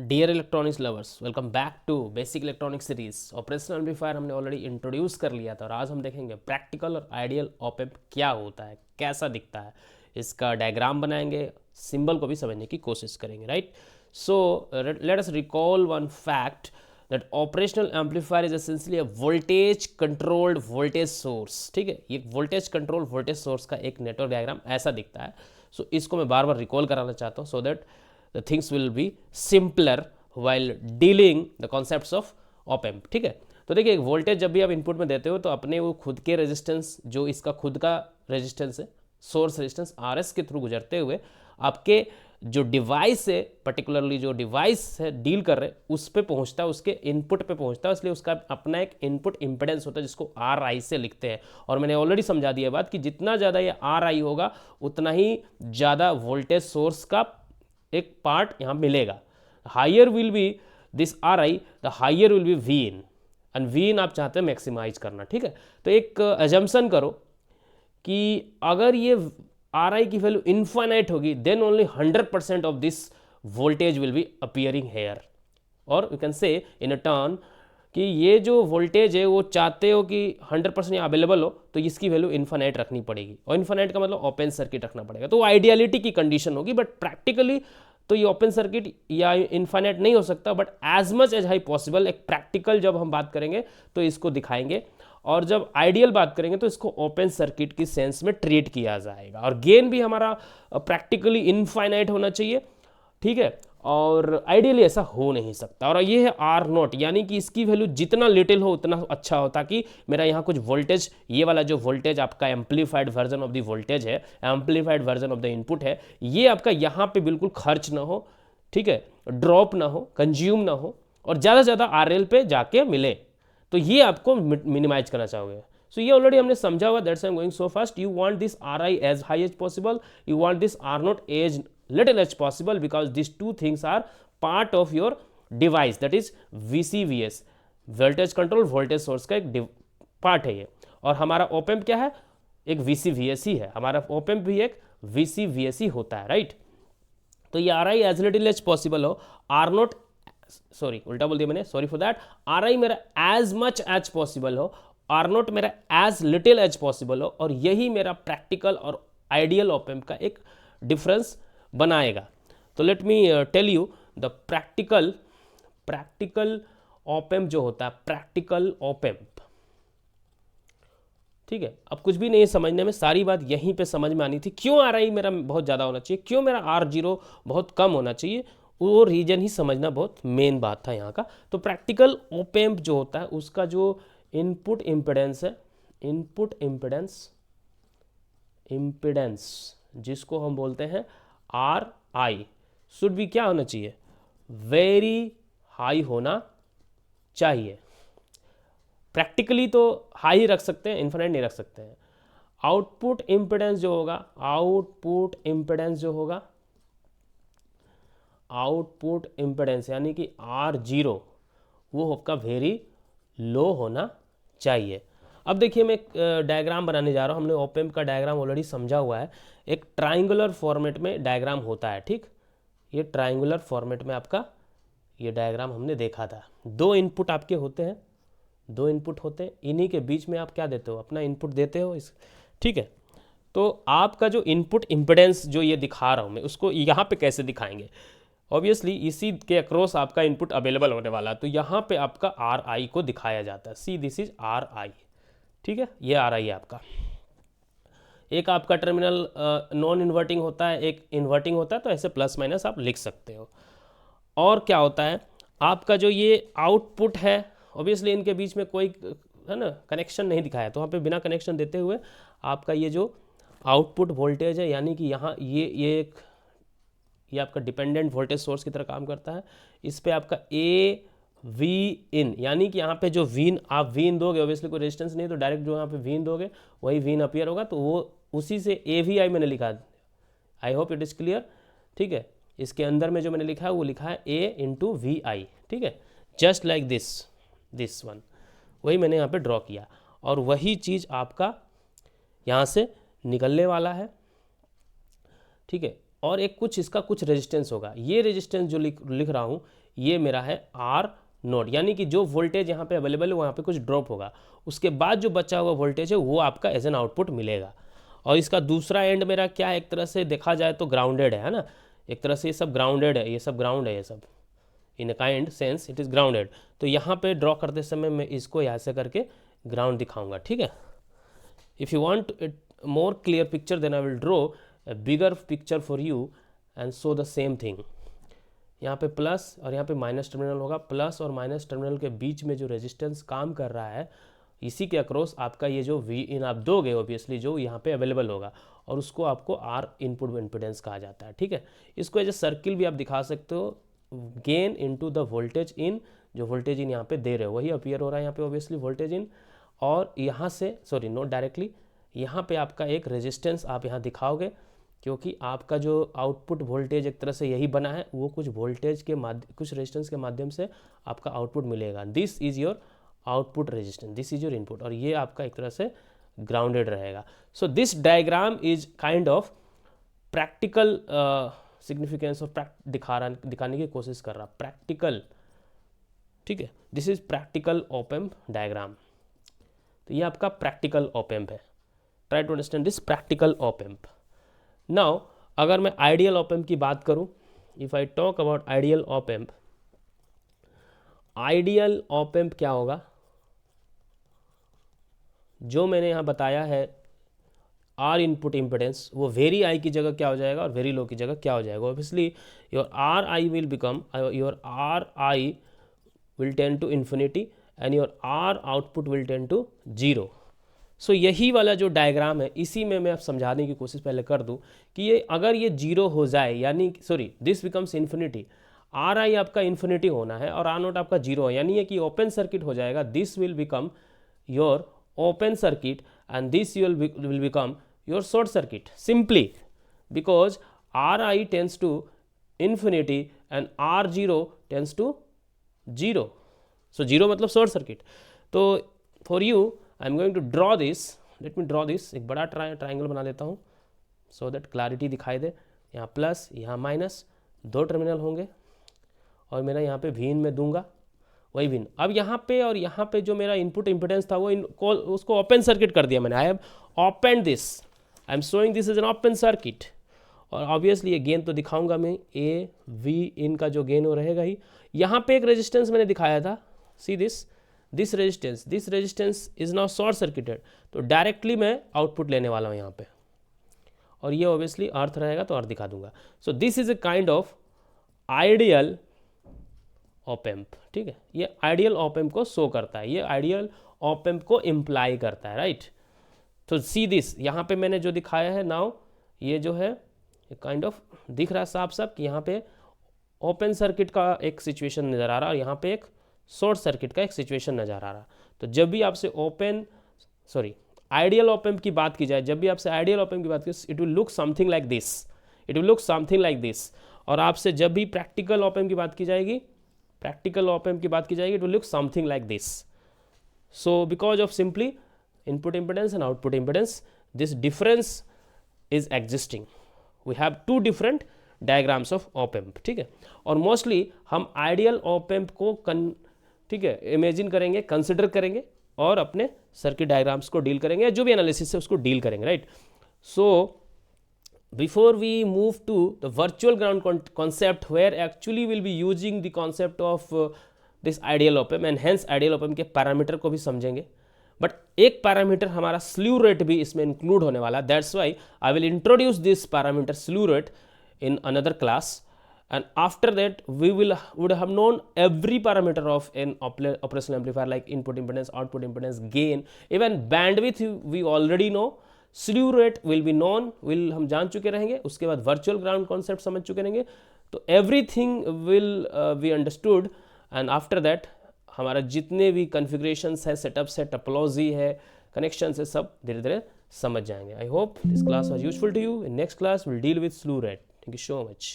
Dear electronics lovers, welcome back to basic electronics series. Operational amplifier हमने already introduce कर लिया था और आज हम देखेंगे प्रैक्टिकल और आइडियल ऑप एम्प क्या होता है, कैसा दिखता है, इसका डायग्राम बनाएंगे, सिंबल को भी समझने की कोशिश करेंगे। Right, so let us recall one fact that operational amplifier is essentially a voltage controlled voltage source. ठीक है, ये वोल्टेज कंट्रोल वोल्टेज सोर्स का एक नेटवर्क डायग्राम ऐसा दिखता है। सो इसको मैं बार बार रिकॉल कराना चाहता हूँ so that the things will be simpler while dealing the concepts of op amp। ठीक है, तो देखिए वोल्टेज जब भी आप इनपुट में देते हो तो अपने वो खुद के रेजिस्टेंस, जो इसका खुद का रेजिस्टेंस है, सोर्स रेजिस्टेंस RS के थ्रू गुजरते हुए आपके जो डिवाइस है, पर्टिकुलरली जो डिवाइस है डील कर रहे उस पे पहुंचता है, उसके इनपुट पे पहुंचता है, इसलिए उसका अपना एक इनपुट इंपेडेंस होता है जिसको RI से लिखते हैं। और मैंने ऑलरेडी समझा दिया बात कि जितना ज़्यादा ये RI होगा उतना ही ज़्यादा वोल्टेज सोर्स का एक पार्ट यहाँ मिलेगा। Higher will be this RI, the higher will be Vin, and Vin आप चाहते हैं मैक्सिमाइज करना। ठीक है, तो एक अजम्पशन करो कि अगर ये RI की वैल्यू इनफाइनाइट होगी then only 100% of this voltage will be appearing here, और you can say in a turn कि ये जो वोल्टेज है वो चाहते हो कि 100% यहाँ अवेलेबल हो तो इसकी वैल्यू इन्फानाइट रखनी पड़ेगी, और इन्फानाइट का मतलब ओपन सर्किट रखना पड़ेगा। तो वो आइडियलिटी की कंडीशन होगी, बट प्रैक्टिकली तो ये ओपन सर्किट या इन्फानाइट नहीं हो सकता, but as much as high possible एक प्रैक्टिकल जब हम बात करेंगे तो इसको दिखाएंगे, और जब आइडियल बात करेंगे तो इसको ओपन सर्किट की सेंस में ट्रीट किया जाएगा। और गेन भी हमारा प्रैक्टिकली इनफाइनाइट होना चाहिए। ठीक है, और आइडियली ऐसा हो नहीं सकता। और ये है R0, यानी कि इसकी वैल्यू जितना लिटिल हो उतना अच्छा हो, ताकि मेरा यहाँ कुछ वोल्टेज, ये वाला जो वोल्टेज आपका amplified version of the voltage है, amplified version of the input है, ये आपका यहाँ पे बिल्कुल खर्च ना हो। ठीक है, ड्रॉप ना हो, कंज्यूम ना हो, और ज़्यादा से ज़्यादा RL पे जाके मिले, तो ये आपको मिनिमाइज करना चाहोगे। सो ये ऑलरेडी हमने समझा हुआ, that's I am going so fast. You want this RI as high as possible, you want this R0 as little as possible, because these two things are part of your device, that is VCVS, voltage control voltage source का एक part है ये। और हमारा op amp क्या है, एक VCVS ही है, हमारा op amp भी एक VCVS ही होता है। राइट, तो ये RI as little as possible हो, R0 सॉरी उल्टा बोल दिया मैंने, सॉरी फॉर दैट। RI मेरा एज मच एज पॉसिबल हो, R0 मेरा एज लिटिल एज पॉसिबल हो, और यही मेरा प्रैक्टिकल और आइडियल op amp का एक डिफरेंस बनाएगा। तो let me tell you the practical op amp जो होता है, प्रैक्टिकल ऑप एम्प। ठीक है, अब कुछ भी नहीं समझने में, सारी बात यहीं पे समझ में आनी थी। क्यों RI मेरा बहुत ज़्यादा होना चाहिए, क्यों मेरा R0 बहुत कम होना चाहिए, वो रीजन ही समझना बहुत मेन बात था यहाँ का। तो प्रैक्टिकल ऑप एम्प जो होता है उसका जो इनपुट इम्पिडेंस है, इनपुट इम्पिडेंस जिसको हम बोलते हैं RI, शुड भी क्या होना चाहिए, वेरी हाई होना चाहिए। प्रैक्टिकली तो हाई रख सकते हैं, इन्फिनिट नहीं रख सकते हैं। आउटपुट इम्पिडेंस जो होगा, आउटपुट इम्पिडेंस जो होगा, आउटपुट इम्पिडेंस यानी कि R0 वो आपका वेरी लो होना चाहिए। अब देखिए मैं एक डायग्राम बनाने जा रहा हूँ, हमने ऑप एम्प का डायग्राम ऑलरेडी समझा हुआ है। एक ट्राइंगुलर फॉर्मेट में डायग्राम होता है। ठीक, ये ट्राइंगुलर फॉर्मेट में आपका ये डायग्राम हमने देखा था। दो इनपुट आपके होते हैं, दो इनपुट होते हैं, इन्हीं के बीच में आप क्या देते हो, अपना इनपुट देते हो इस। ठीक है, तो आपका जो इनपुट इम्पिडेंस जो ये दिखा रहा हूँ मैं, उसको यहाँ पे कैसे दिखाएंगे। ऑब्वियसली इसी के अक्रॉस आपका इनपुट अवेलेबल होने वाला है, तो यहाँ पे आपका RI को दिखाया जाता है। See this is RI। ठीक है, ये RI है आपका। एक आपका टर्मिनल नॉन इन्वर्टिंग होता है, एक इन्वर्टिंग होता है, तो ऐसे प्लस माइनस आप लिख सकते हो। और क्या होता है आपका जो ये आउटपुट है, ऑब्वियसली इनके बीच में कोई है ना कनेक्शन नहीं दिखाया, तो वहाँ पे बिना कनेक्शन देते हुए आपका ये जो आउटपुट वोल्टेज है, यानी कि यहाँ ये आपका डिपेंडेंट वोल्टेज सोर्स की तरह काम करता है। इस पर आपका Vin, यानी कि यहाँ पे जो Vin आप Vin दोगे, ऑब्वियसली कोई रेजिस्टेंस नहीं, तो डायरेक्ट जो यहाँ पे Vin दोगे वही Vin अपीयर होगा, तो वो उसी से AVI मैंने लिखा। I hope it is clear. ठीक है, इसके अंदर में जो मैंने लिखा है वो लिखा है A × VI। ठीक है, जस्ट लाइक दिस वन, वही मैंने यहाँ पे ड्रॉ किया, और वही चीज़ आपका यहाँ से निकलने वाला है। ठीक है, और एक कुछ इसका कुछ रेजिस्टेंस होगा। ये रेजिस्टेंस जो लिख रहा हूँ ये मेरा है R नोड, यानी कि जो वोल्टेज यहाँ पे अवेलेबल है वहाँ पे कुछ ड्रॉप होगा, उसके बाद जो बचा हुआ वोल्टेज है वो आपका एज एन आउटपुट मिलेगा। और इसका दूसरा एंड मेरा क्या है, एक तरह से देखा जाए तो ग्राउंडेड है ना, एक तरह से ये सब ग्राउंडेड है, ये सब ग्राउंड है, ये सब in a kind sense it is grounded. तो यहाँ पे ड्रॉ करते समय मैं इसको यहाँ से करके ग्राउंड दिखाऊंगा, ठीक है। If you want it more clear picture then I will draw a bigger picture for you and show the same thing। यहाँ पे प्लस और यहाँ पे माइनस टर्मिनल होगा, प्लस और माइनस टर्मिनल के बीच में जो रेजिस्टेंस काम कर रहा है इसी के अक्रॉस आपका ये जो वी इन आप दोगे ऑब्वियसली जो यहाँ पे अवेलेबल होगा, और उसको आपको आर इनपुट इम्पिडेंस कहा जाता है, ठीक है। इसको एज ए सर्किल भी आप दिखा सकते हो, गेन इनटू द वोल्टेज इन, जो वोल्टेज इन यहाँ पे दे रहे हो वही अपीयर हो रहा है यहाँ पे ऑब्वियसली वोल्टेज इन, और यहाँ से सॉरी नॉट डायरेक्टली यहाँ पे आपका एक रेजिस्टेंस आप यहाँ दिखाओगे, क्योंकि आपका जो आउटपुट वोल्टेज एक तरह से यही बना है, वो कुछ वोल्टेज के कुछ रेजिस्टेंस के माध्यम से आपका आउटपुट मिलेगा। This is your output resistance, this is your input, और ये आपका एक तरह से ग्राउंडेड रहेगा। So this diagram is kind of practical significance of दिखाने की कोशिश कर रहा, प्रैक्टिकल, ठीक है। This is practical op amp diagram. तो ये आपका प्रैक्टिकल ऑप एम्प है। Try to understand this practical op amp. Now अगर मैं आइडियल ऑप एम्प की बात करूं, if I talk about ideal op amp, ideal op amp क्या होगा, जो मैंने यहाँ बताया है आर इनपुट इम्पिडेंस, वो वेरी आई की जगह क्या हो जाएगा और वेरी लो की जगह क्या हो जाएगा। Obviously your R I will become, your R I will tend to infinity and your R output will tend to zero. So यही वाला जो डायग्राम है इसी में मैं अब समझाने की कोशिश पहले कर दूं कि ये अगर ये जीरो हो जाए, यानी sorry this becomes infinity, are आई आपका इन्फिनिटी होना है और आर नोट आपका जीरो है, यानी ये कि ओपन सर्किट हो जाएगा। This will become your open circuit and this will become your short circuit, simply because R I tends to infinity and R zero tends to zero. So zero मतलब short circuit. तो for you I am going to draw this, let me draw this, एक बड़ा triangle बना देता हूँ so that clarity दिखाई दे। यहाँ plus यहाँ माइनस, दो टर्मिनल होंगे और मेरा यहाँ पे वीन में दूंगा वही वीन। अब यहाँ पे और यहाँ पे जो मेरा इनपुट इम्पिडेंस था वो उसको ओपन सर्किट कर दिया मैंने। I have open this, I am showing this is an open circuit. और ऑब्वियसली ये गेन तो दिखाऊंगा मैं, ए वी इन का जो गेन वो रहेगा ही। यहाँ पे एक रेजिस्टेंस मैंने दिखाया था, see this resistance is now short circuited, तो डायरेक्टली मैं आउटपुट लेने वाला हूँ यहाँ पे, और ये ऑब्वियसली अर्थ रहेगा तो अर्थ दिखा दूंगा। So this is a kind of ideal op amp, ठीक है। ये आइडियल ऑप एम्प को शो करता है, ये आइडियल ऑप एम्प को इम्प्लाई करता है, राइट। तो सी दिस यहाँ पे मैंने जो दिखाया है नाउ, ये जो है काइंड ऑफ दिख रहा है साफ साफ कि यहाँ पे ओपन सर्किट का एक सिचुएशन नज़र आ रहा है और यहाँ पे एक शॉर्ट सर्किट का एक सिचुएशन नज़र आ रहा। तो जब भी आपसे आइडियल ऑप एम्प की बात की जाए, जब भी आपसे आइडियल ऑप एम्प की बात की, it will look something like this, it will look something like this. और आपसे जब भी प्रैक्टिकल ऑप एम्प की बात की जाएगी, it will look something like this. So because of simply input impedance and output impedance, this difference is existing. We have two different diagrams of op amp, ठीक है। और मोस्टली हम ideal op amp को ठीक है imagine करेंगे, consider करेंगे और अपने सर्किट डायग्राम्स को डील करेंगे, जो भी एनालिसिस है उसको डील करेंगे, right. So before we move to the virtual ground concept where actually will be using the concept of this ideal op amp and hence ideal op amp के parameter को भी समझेंगे। बट एक parameter हमारा slew rate भी इसमें include होने वाला, that's why I will introduce this parameter slew rate in another class, and after that we would have known every parameter of an operational amplifier like input impedance, output impedance, gain, even bandwidth we already know, slew rate will be known, हम जान चुके रहेंगे। उसके बाद virtual ground concept समझ चुके रहेंगे, तो everything will be understood. And after that हमारा जितने भी कन्फिग्रेशंस है, सेटअप्स है, टोपोलॉजी है, कनेक्शन है, सब धीरे धीरे समझ जाएंगे। I hope this class was useful to you. In next class will deal with slew rate. Thank you so much.